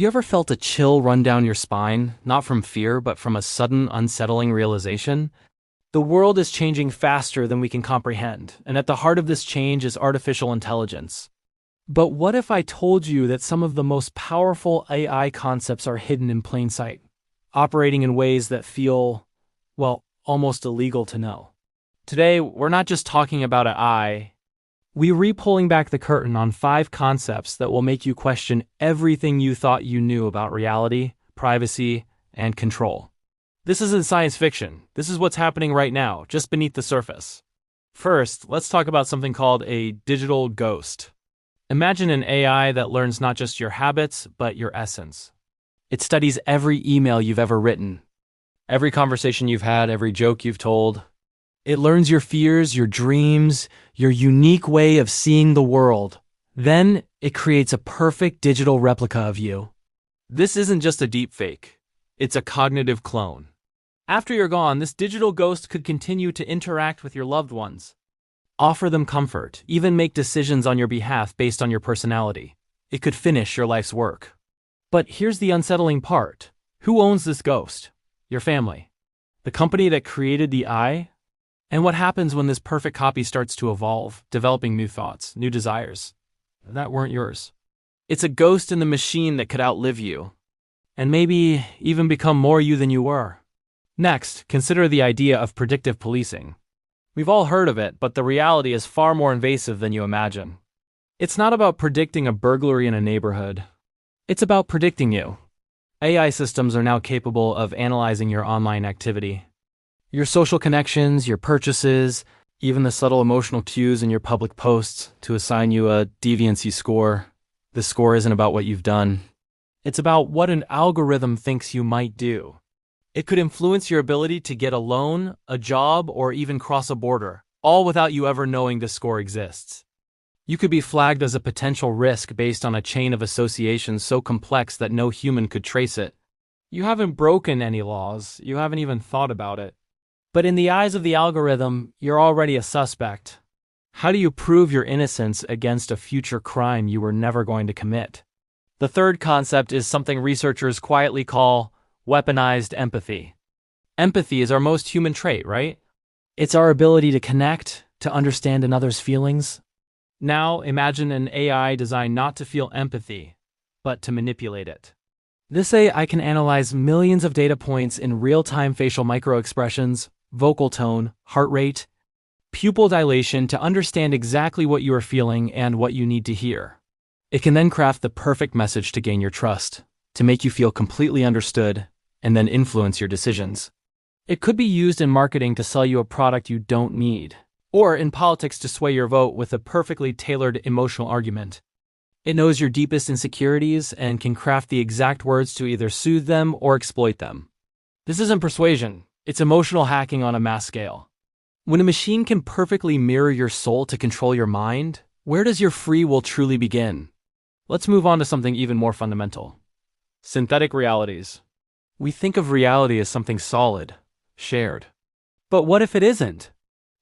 you ever felt a chill run down your spine, not from fear, but from a sudden, unsettling realization? The world is changing faster than we can comprehend, and at the heart of this change is artificial intelligence. But what if I told you that some of the most powerful AI concepts are hidden in plain sight, operating in ways that feel, well, almost illegal to know? Today, we're not just talking about AI. We're pulling back the curtain on 5 concepts that will make you question everything you thought you knew about reality, privacy, and control. This isn't science fiction. This is what's happening right now, just beneath the surface. First, let's talk about something called a digital ghost. Imagine an AI that learns not just your habits, but your essence. It studies every email you've ever written, every conversation you've had, every joke you've told. It learns your fears, your dreams, your unique way of seeing the world. Then, it creates a perfect digital replica of you. This isn't just a deepfake. It's a cognitive clone. After you're gone, this digital ghost could continue to interact with your loved ones, offer them comfort, even make decisions on your behalf based on your personality. It could finish your life's work. But here's the unsettling part. Who owns this ghost? Your family. The company that created the AI? And what happens when this perfect copy starts to evolve, developing new thoughts, new desires that weren't yours? It's a ghost in the machine that could outlive you, and maybe even become more you than you were. Next, consider the idea of predictive policing. We've all heard of it, but the reality is far more invasive than you imagine. It's not about predicting a burglary in a neighborhood. It's about predicting you. AI systems are now capable of analyzing your online activity, your social connections, your purchases, even the subtle emotional cues in your public posts to assign you a deviancy score. The score isn't about what you've done. It's about what an algorithm thinks you might do. It could influence your ability to get a loan, a job, or even cross a border, all without you ever knowing the score exists. You could be flagged as a potential risk based on a chain of associations so complex that no human could trace it. You haven't broken any laws, you haven't even thought about it. But in the eyes of the algorithm, you're already a suspect. How do you prove your innocence against a future crime you were never going to commit? The third concept is something researchers quietly call weaponized empathy. Empathy is our most human trait, right? It's our ability to connect, to understand another's feelings. Now imagine an AI designed not to feel empathy, but to manipulate it. This AI can analyze millions of data points in real-time facial microexpressions, vocal tone, heart rate, pupil dilation to understand exactly what you are feeling and what you need to hear. It can then craft the perfect message to gain your trust, to make you feel completely understood, and then influence your decisions. It could be used in marketing to sell you a product you don't need, or in politics to sway your vote with a perfectly tailored emotional argument. It knows your deepest insecurities and can craft the exact words to either soothe them or exploit them. This isn't persuasion, it's emotional hacking on a mass scale. When a machine can perfectly mirror your soul to control your mind, where does your free will truly begin? Let's move on to something even more fundamental. Synthetic realities. We think of reality as something solid, shared. But what if it isn't?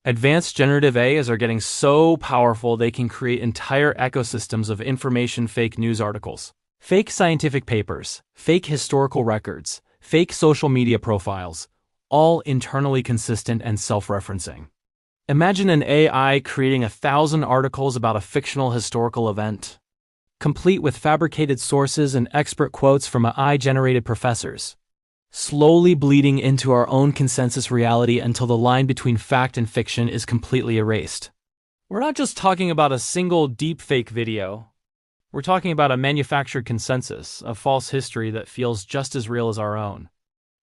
Advanced generative AIs are getting so powerful they can create entire ecosystems of information fake news articles, fake scientific papers, fake historical records, fake social media profiles, all internally consistent and self-referencing. Imagine an AI creating 1,000 articles about a fictional historical event, complete with fabricated sources and expert quotes from AI-generated professors, slowly bleeding into our own consensus reality until the line between fact and fiction is completely erased. We're not just talking about a single deepfake video. We're talking about a manufactured consensus, a false history that feels just as real as our own.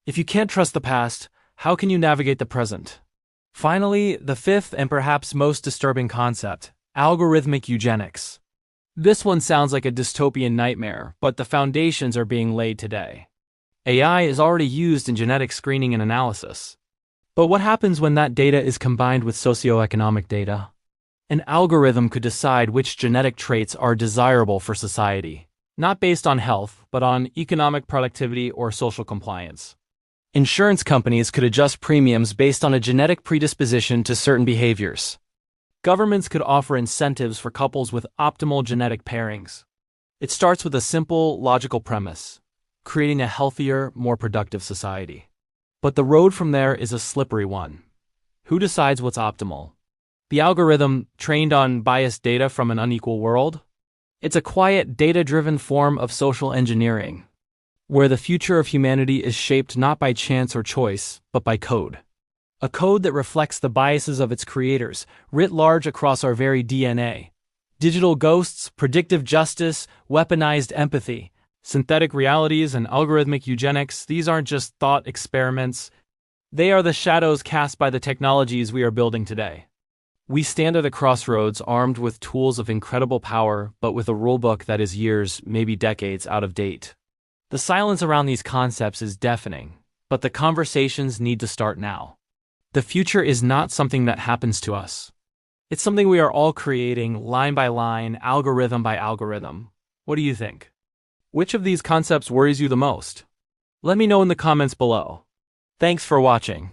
If you can't trust the past, how can you navigate the present? Finally, the fifth and perhaps most disturbing concept, algorithmic eugenics. This one sounds like a dystopian nightmare, but the foundations are being laid today. AI is already used in genetic screening and analysis. But what happens when that data is combined with socioeconomic data? An algorithm could decide which genetic traits are desirable for society, not based on health, but on economic productivity or social compliance. Insurance companies could adjust premiums based on a genetic predisposition to certain behaviors. Governments could offer incentives for couples with optimal genetic pairings. It starts with a simple, logical premise: creating a healthier, more productive society. But the road from there is a slippery one. Who decides what's optimal? The algorithm, trained on biased data from an unequal world? It's a quiet, data-driven form of social engineering, where the future of humanity is shaped not by chance or choice, but by code. A code that reflects the biases of its creators, writ large across our very DNA. Digital ghosts, predictive justice, weaponized empathy, synthetic realities, and algorithmic eugenics, these aren't just thought experiments. They are the shadows cast by the technologies we are building today. We stand at a crossroads armed with tools of incredible power, but with a rulebook that is years, maybe decades, out of date. The silence around these concepts is deafening, but the conversations need to start now. The future is not something that happens to us. It's something we are all creating, line by line, algorithm by algorithm. What do you think? Which of these concepts worries you the most? Let me know in the comments below. Thanks for watching.